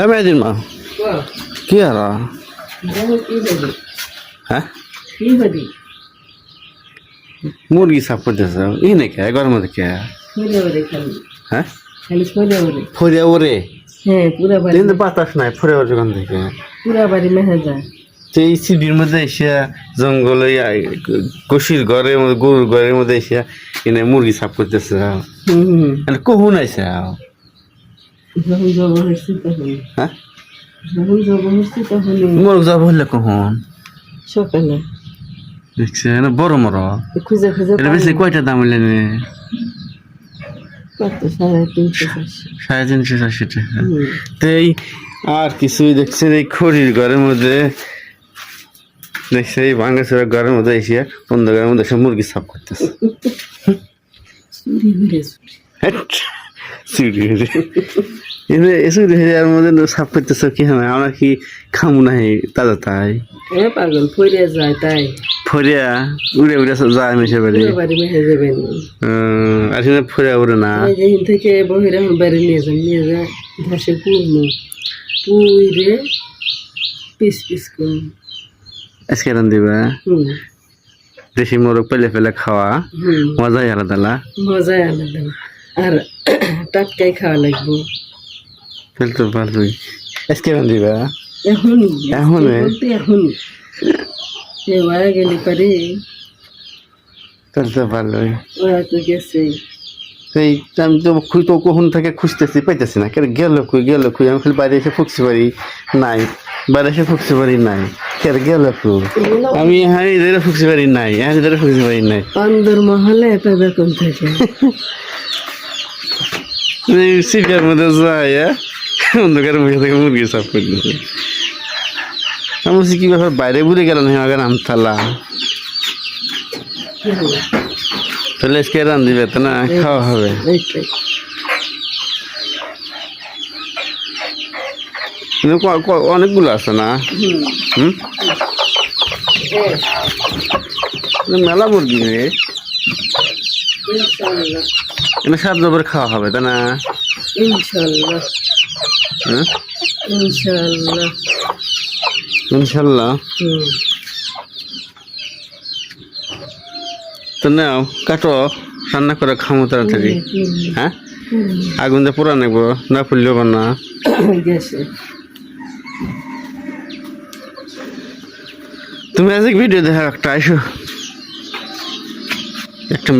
মেয়েদিন মা কি আর হ্যাঁ মুরগি সাফ করতেছে এই নাকি ঘরের মধ্যে কে হ্যাঁ ফরিয়া ওরে কিন্তু বাতাস নাই ফরিয়া ওর ওখান থেকে এই সিডির মধ্যে এসে জঙ্গলে কষির ঘরের মধ্যে গরুর ঘরের মধ্যে এসে এনে মুরগি সাফ করতেছে কখন আইসে হ্যাঁ মোরগ যাব হলে কখন সকালে দেখছে বড় মর খুঁজে খুঁজে এটা বেশি কয়টা দাম হইলেন কত 350 350 টাকা তো এই আর কিছুই দেখছেন এই খড়ির ঘরের মধ্যে দেখছে এই ভাঙ্গাচোরা ঘরের মধ্যে এসে অন্ধকারের মধ্যে সব মুরগি সাফ করতেছে মধ্যে সাফ করতেছে কি হয় আমরা কি খামু নাই তাজা তাই পাগল ফরিয়া যায় তাই ফরিয়া উড়ে উড়ে যায় মেসে বাড়ি আর ফরিয়া উড়ে না থেকে বহিরা বাড়ি নিয়ে যা ঘাসে পুইরে পিস পিস করে আজকে রান দিবা দেশি মোরগ পেলে পেলে খাওয়া মজাই আলাদা আর টাটকাই খাওয়া লাগবে তাহলে তো ভালোই আজকে রান দিবা এখন গেলে পারে তাহলে তো ভালোই ওরা তো গেছে এই আমি তো কখন থেকে খুঁজতেছি পাইতেছি না গেল কই আমি খালি বাইরে এসে ফুকছি পারি নাই বাইরে এসে ফুকছি পারি নাই গেল আমি এদের ফুকছি পারি নাই এদের ফুকছি পারি নাই অন্দর মহলে এত বেতন থাকে সিপিয়ার মধ্যে যায় অন্ধকারে বসে থেকে মুরগি সাফ করতেছে আমি বলছি কি ব্যাপার বাইরে বুড়ে গেল না আগে আমতলা তাহলে আজকে রান দিবে তো না খাওয়া হবে অনেকগুলো আছে না মেলা মুরগি রে এটা সাত জবর খাওয়া হবে তাই না ইনশাল্লাহ ইনশাল্লাহ তো নাও কাটো রান্না করে খামো তাড়াতাড়ি হ্যাঁ আগুন দিয়ে পুরা নেবো না ফুললেও না তুমি আজ ভিডিও দেখা একটা আইসো একটা